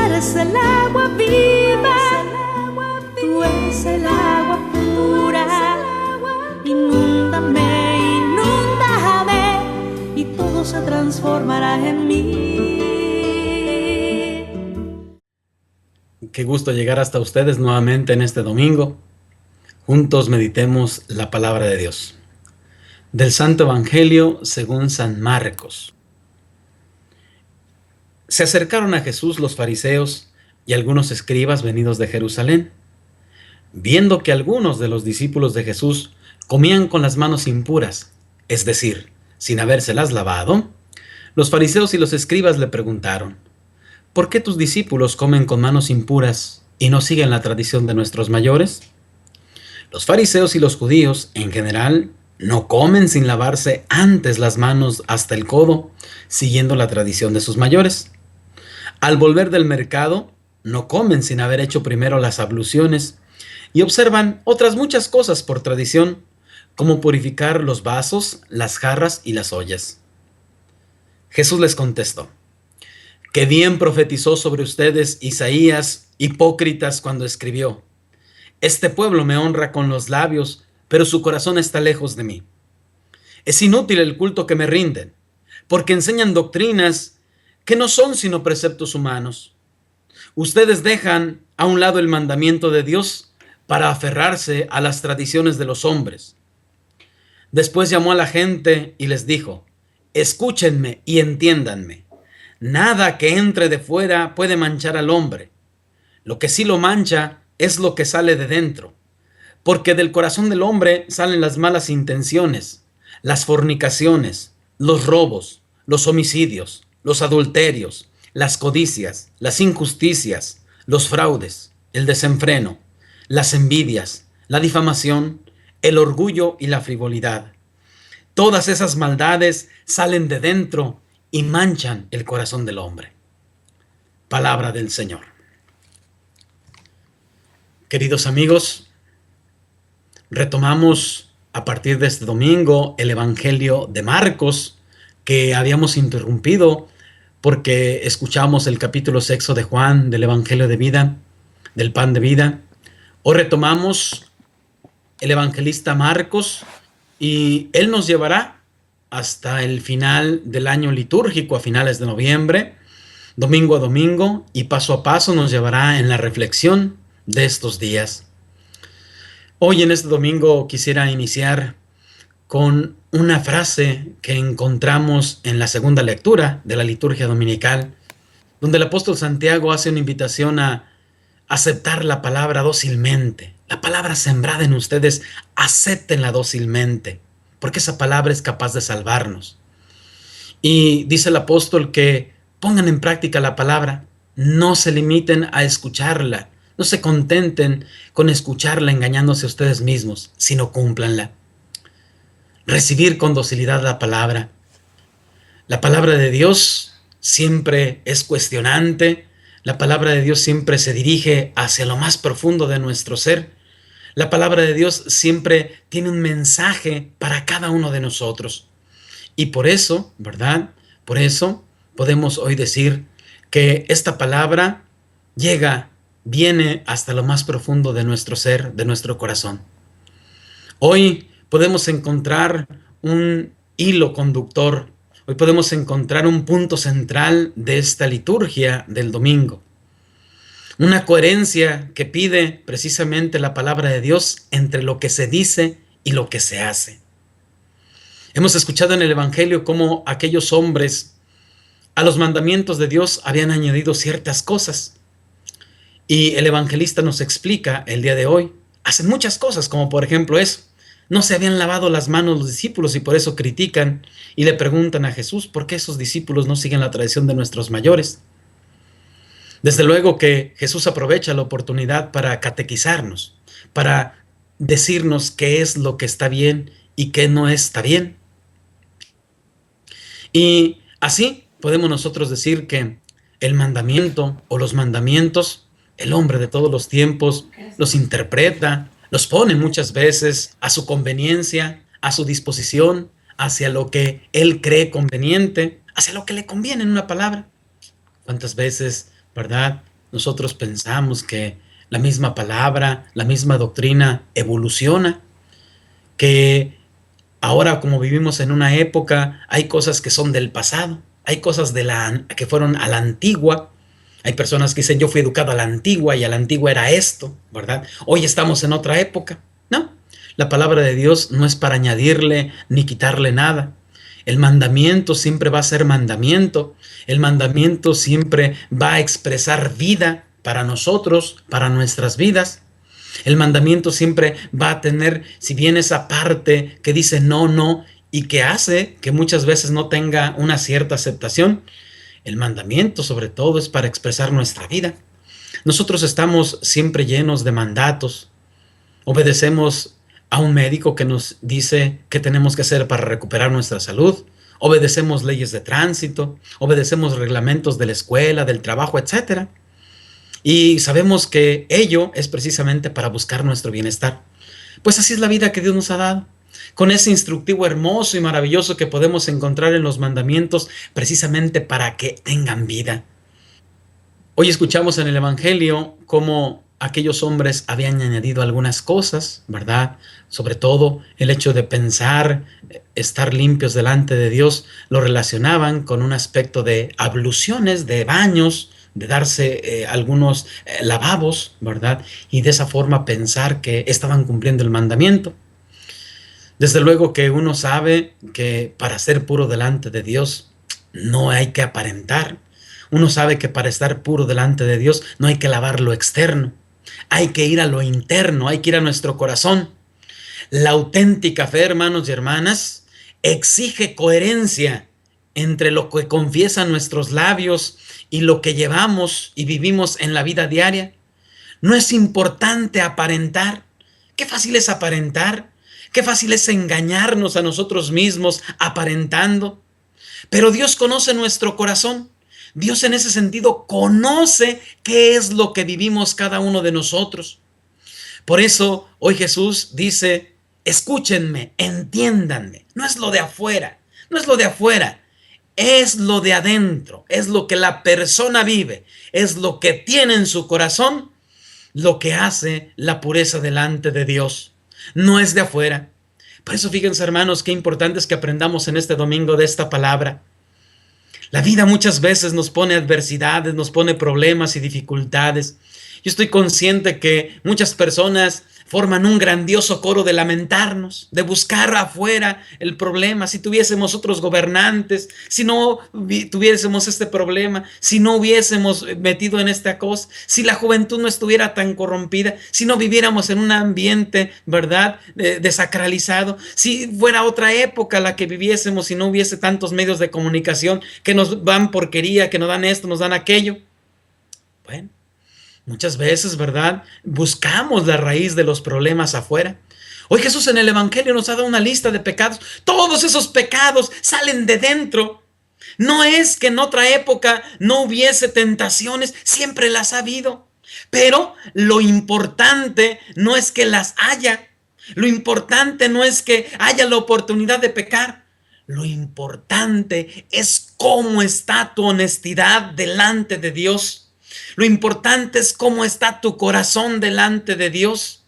eres el agua viva, tú eres el agua pura. Inúndame, inúndame, y todo se transformará en mí. Qué gusto llegar hasta ustedes nuevamente en este domingo. Juntos meditemos la palabra de Dios. Del Santo Evangelio según San Marcos. Se acercaron a Jesús los fariseos y algunos escribas venidos de Jerusalén. Viendo que algunos de los discípulos de Jesús comían con las manos impuras, es decir, sin habérselas lavado, los fariseos y los escribas le preguntaron: ¿por qué tus discípulos comen con manos impuras y no siguen la tradición de nuestros mayores? Los fariseos y los judíos, en general, no comen sin lavarse antes las manos hasta el codo, siguiendo la tradición de sus mayores. Al volver del mercado, no comen sin haber hecho primero las abluciones y observan otras muchas cosas por tradición, como purificar los vasos, las jarras y las ollas. Jesús les contestó: qué bien profetizó sobre ustedes Isaías, hipócritas, cuando escribió: este pueblo me honra con los labios, pero su corazón está lejos de mí. Es inútil el culto que me rinden, porque enseñan doctrinas que no son sino preceptos humanos. Ustedes dejan a un lado el mandamiento de Dios para aferrarse a las tradiciones de los hombres. Después llamó a la gente y les dijo: escúchenme y entiéndanme. Nada que entre de fuera puede manchar al hombre. Lo que sí lo mancha es lo que sale de dentro, porque del corazón del hombre salen las malas intenciones, las fornicaciones, los robos, los homicidios, los adulterios, las codicias, las injusticias, los fraudes, el desenfreno, las envidias, la difamación, el orgullo y la frivolidad. Todas esas maldades salen de dentro y manchan el corazón del hombre. Palabra del Señor. Queridos amigos, retomamos a partir de este domingo el Evangelio de Marcos, que habíamos interrumpido porque escuchamos el capítulo 6 de Juan del Evangelio de vida, del pan de vida. Hoy retomamos el evangelista Marcos y él nos llevará hasta el final del año litúrgico, a finales de noviembre, domingo a domingo, y paso a paso nos llevará en la reflexión de estos días. Hoy en este domingo quisiera iniciar con una frase que encontramos en la segunda lectura de la liturgia dominical, donde el apóstol Santiago hace una invitación a aceptar la palabra dócilmente. La palabra sembrada en ustedes, acéptenla dócilmente, porque esa palabra es capaz de salvarnos. Y dice el apóstol que pongan en práctica la palabra, no se limiten a escucharla, no se contenten con escucharla engañándose a ustedes mismos, sino cúmplanla. Recibir con docilidad la palabra. La palabra de Dios siempre es cuestionante. La palabra de Dios siempre se dirige hacia lo más profundo de nuestro ser. La palabra de Dios siempre tiene un mensaje para cada uno de nosotros. Y por eso, ¿verdad? Por eso podemos hoy decir que esta palabra viene hasta lo más profundo de nuestro ser, de nuestro corazón. Hoy podemos encontrar un hilo conductor. Hoy podemos encontrar un punto central de esta liturgia del domingo. Una coherencia que pide precisamente la palabra de Dios entre lo que se dice y lo que se hace. Hemos escuchado en el Evangelio cómo aquellos hombres a los mandamientos de Dios habían añadido ciertas cosas. Y el evangelista nos explica el día de hoy, hacen muchas cosas, como por ejemplo eso. No se habían lavado las manos los discípulos y por eso critican y le preguntan a Jesús por qué esos discípulos no siguen la tradición de nuestros mayores. Desde luego que Jesús aprovecha la oportunidad para catequizarnos, para decirnos qué es lo que está bien y qué no está bien. Y así podemos nosotros decir que el mandamiento o los mandamientos, el hombre de todos los tiempos los interpreta, los pone muchas veces a su conveniencia, a su disposición, hacia lo que él cree conveniente, hacia lo que le conviene en una palabra. ¿Cuántas veces, verdad, nosotros pensamos que la misma palabra, la misma doctrina evoluciona, que ahora como vivimos en una época, hay cosas que son del pasado, hay cosas que fueron a la antigua. Hay personas que dicen, yo fui educado a la antigua y a la antigua era esto, ¿verdad? Hoy estamos en otra época. No, la palabra de Dios no es para añadirle ni quitarle nada. El mandamiento siempre va a ser mandamiento. El mandamiento siempre va a expresar vida para nosotros, para nuestras vidas. El mandamiento siempre va a tener, si bien esa parte que dice no, no, y que hace que muchas veces no tenga una cierta aceptación, el mandamiento sobre todo es para expresar nuestra vida. Nosotros estamos siempre llenos de mandatos. Obedecemos a un médico que nos dice qué tenemos que hacer para recuperar nuestra salud. Obedecemos leyes de tránsito, obedecemos reglamentos de la escuela, del trabajo, etcétera. Y sabemos que ello es precisamente para buscar nuestro bienestar. Pues así es la vida que Dios nos ha dado, con ese instructivo hermoso y maravilloso que podemos encontrar en los mandamientos, precisamente para que tengan vida. Hoy escuchamos en el Evangelio cómo aquellos hombres habían añadido algunas cosas, ¿verdad? Sobre todo el hecho de pensar, estar limpios delante de Dios, lo relacionaban con un aspecto de abluciones, de baños, de darse algunos lavabos, ¿verdad? Y de esa forma pensar que estaban cumpliendo el mandamiento. Desde luego que uno sabe que para ser puro delante de Dios no hay que aparentar. Uno sabe que para estar puro delante de Dios no hay que lavar lo externo. Hay que ir a lo interno, hay que ir a nuestro corazón. La auténtica fe, hermanos y hermanas, exige coherencia entre lo que confiesan nuestros labios y lo que llevamos y vivimos en la vida diaria. No es importante aparentar. Qué fácil es aparentar. Qué fácil es engañarnos a nosotros mismos aparentando. Pero Dios conoce nuestro corazón. Dios en ese sentido conoce qué es lo que vivimos cada uno de nosotros. Por eso hoy Jesús dice, escúchenme, entiéndanme. No es lo de afuera, no es lo de afuera. Es lo de adentro, es lo que la persona vive, es lo que tiene en su corazón, lo que hace la pureza delante de Dios. No es de afuera. Por eso fíjense, hermanos, qué importante es que aprendamos en este domingo de esta palabra. La vida muchas veces nos pone adversidades, nos pone problemas y dificultades. Yo estoy consciente que muchas personas forman un grandioso coro de lamentarnos, de buscar afuera el problema. Si tuviésemos otros gobernantes, si no tuviésemos este problema, si no hubiésemos metido en esta cosa, si la juventud no estuviera tan corrompida, si no viviéramos en un ambiente, ¿verdad?, desacralizado, si fuera otra época la que viviésemos, si no hubiese tantos medios de comunicación que nos dan porquería, que nos dan esto, nos dan aquello. Bueno, muchas veces, ¿verdad?, buscamos la raíz de los problemas afuera. Hoy Jesús en el Evangelio nos ha dado una lista de pecados. Todos esos pecados salen de dentro. No es que en otra época no hubiese tentaciones, siempre las ha habido. Pero lo importante no es que las haya. Lo importante no es que haya la oportunidad de pecar. Lo importante es cómo está tu honestidad delante de Dios. Lo importante es cómo está tu corazón delante de Dios.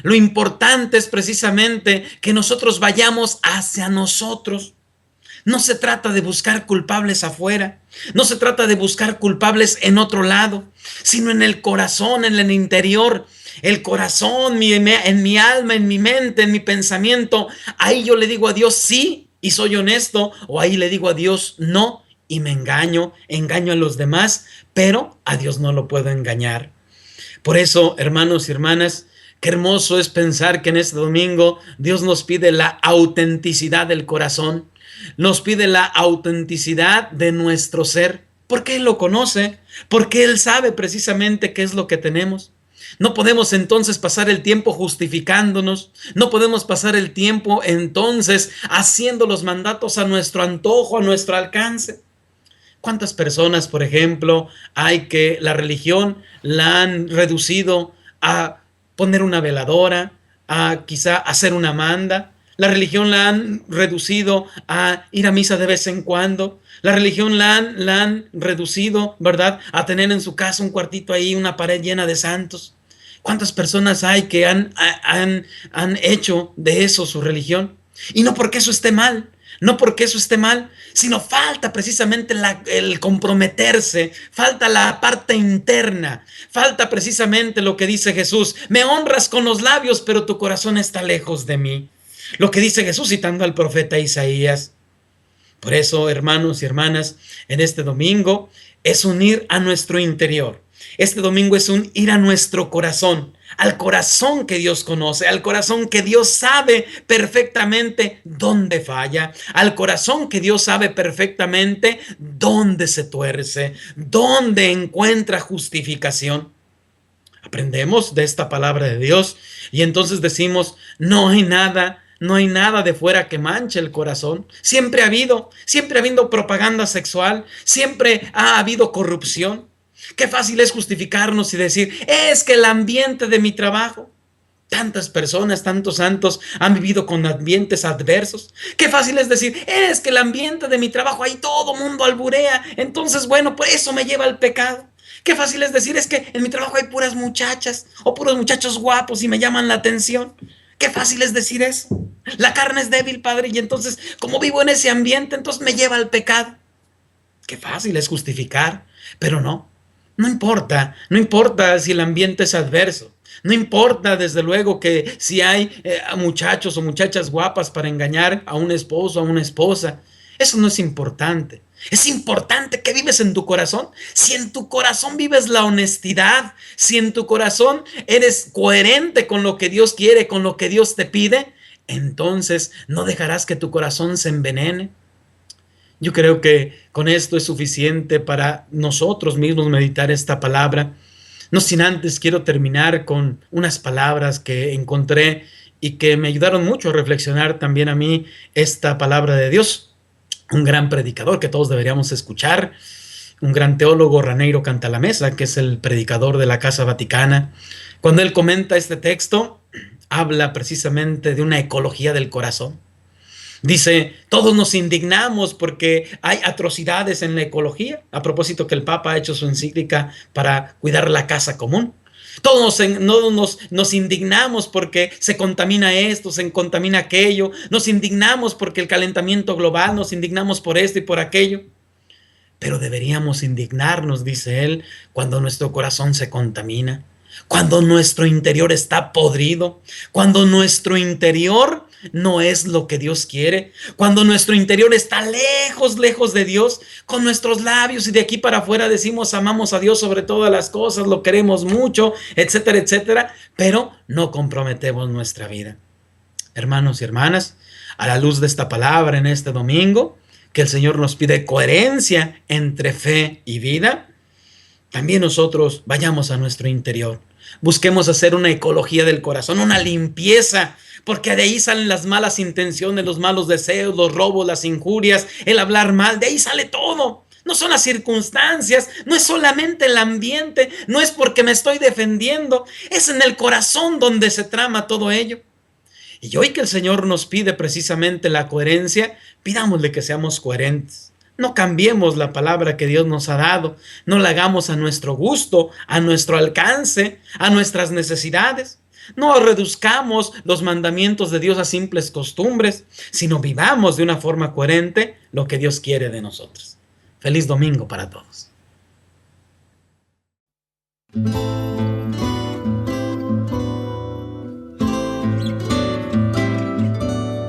Lo importante es precisamente que nosotros vayamos hacia nosotros. No se trata de buscar culpables afuera, no se trata de buscar culpables en otro lado, sino en el corazón, en el interior. El corazón, en mi alma, en mi mente, en mi pensamiento. Ahí yo le digo a Dios sí y soy honesto, o ahí le digo a Dios no y me engaño a los demás, pero a Dios no lo puedo engañar. Por eso, hermanos y hermanas, qué hermoso es pensar que en este domingo Dios nos pide la autenticidad del corazón, nos pide la autenticidad de nuestro ser, porque Él lo conoce, porque Él sabe precisamente qué es lo que tenemos. No podemos entonces pasar el tiempo justificándonos, no podemos pasar el tiempo entonces haciendo los mandatos a nuestro antojo, a nuestro alcance. ¿Cuántas personas, por ejemplo, hay que la religión la han reducido a poner una veladora, a quizá hacer una manda? La religión la han reducido a ir a misa de vez en cuando. La religión la han reducido, ¿verdad?, a tener en su casa un cuartito ahí, una pared llena de santos. ¿Cuántas personas hay que han hecho de eso su religión? Y no porque eso esté mal, no porque eso esté mal, sino falta precisamente el comprometerse, falta la parte interna, falta precisamente lo que dice Jesús: me honras con los labios, pero tu corazón está lejos de mí. Lo que dice Jesús citando al profeta Isaías. Por eso, hermanos y hermanas, en este domingo es un ir a nuestro interior. Este domingo es un ir a nuestro corazón, al corazón que Dios conoce, al corazón que Dios sabe perfectamente dónde falla, al corazón que Dios sabe perfectamente dónde se tuerce, dónde encuentra justificación. Aprendemos de esta palabra de Dios y entonces decimos: no hay nada de fuera que manche el corazón. Siempre ha habido propaganda sexual, siempre ha habido corrupción. Qué fácil es justificarnos y decir: es que el ambiente de mi trabajo. Tantas personas, tantos santos han vivido con ambientes adversos. Qué fácil es decir: es que el ambiente de mi trabajo, ahí todo mundo alburea, entonces bueno, pues eso me lleva al pecado. Qué fácil es decir: es que en mi trabajo hay puras muchachas o puros muchachos guapos y me llaman la atención. Qué fácil es decir eso. La carne es débil, Padre, y entonces como vivo en ese ambiente, entonces me lleva al pecado. Qué fácil es justificar, pero no importa si el ambiente es adverso. No importa, desde luego, que si hay muchachos o muchachas guapas para engañar a un esposo o a una esposa. Eso no es importante. Es importante que vives en tu corazón. Si en tu corazón vives la honestidad, si en tu corazón eres coherente con lo que Dios quiere, con lo que Dios te pide, entonces no dejarás que tu corazón se envenene. Yo creo que con esto es suficiente para nosotros mismos meditar esta palabra. No sin antes quiero terminar con unas palabras que encontré y que me ayudaron mucho a reflexionar también a mí esta palabra de Dios. Un gran predicador que todos deberíamos escuchar, un gran teólogo, Raniero Cantalamessa, que es el predicador de la Casa Vaticana. Cuando él comenta este texto, habla precisamente de una ecología del corazón. Dice: todos nos indignamos porque hay atrocidades en la ecología, a propósito que el Papa ha hecho su encíclica para cuidar la casa común. Todos nos indignamos porque se contamina esto, se contamina aquello, nos indignamos porque el calentamiento global, nos indignamos por esto y por aquello. Pero deberíamos indignarnos, dice él, cuando nuestro corazón se contamina, cuando nuestro interior está podrido, cuando nuestro interior no es lo que Dios quiere, cuando nuestro interior está lejos de Dios, con nuestros labios y de aquí para afuera decimos: amamos a Dios sobre todas las cosas, lo queremos mucho, etcétera, etcétera, pero no comprometemos nuestra vida. Hermanos y hermanas, a la luz de esta palabra en este domingo, que el Señor nos pide coherencia entre fe y vida, también nosotros vayamos a nuestro interior. Busquemos hacer una ecología del corazón, una limpieza, porque de ahí salen las malas intenciones, los malos deseos, los robos, las injurias, el hablar mal, de ahí sale todo. No son las circunstancias, no es solamente el ambiente, no es porque me estoy defendiendo, es en el corazón donde se trama todo ello. Y hoy que el Señor nos pide precisamente la coherencia, pidámosle que seamos coherentes. No cambiemos la palabra que Dios nos ha dado, no la hagamos a nuestro gusto, a nuestro alcance, a nuestras necesidades. No reduzcamos los mandamientos de Dios a simples costumbres, sino vivamos de una forma coherente lo que Dios quiere de nosotros. Feliz domingo para todos.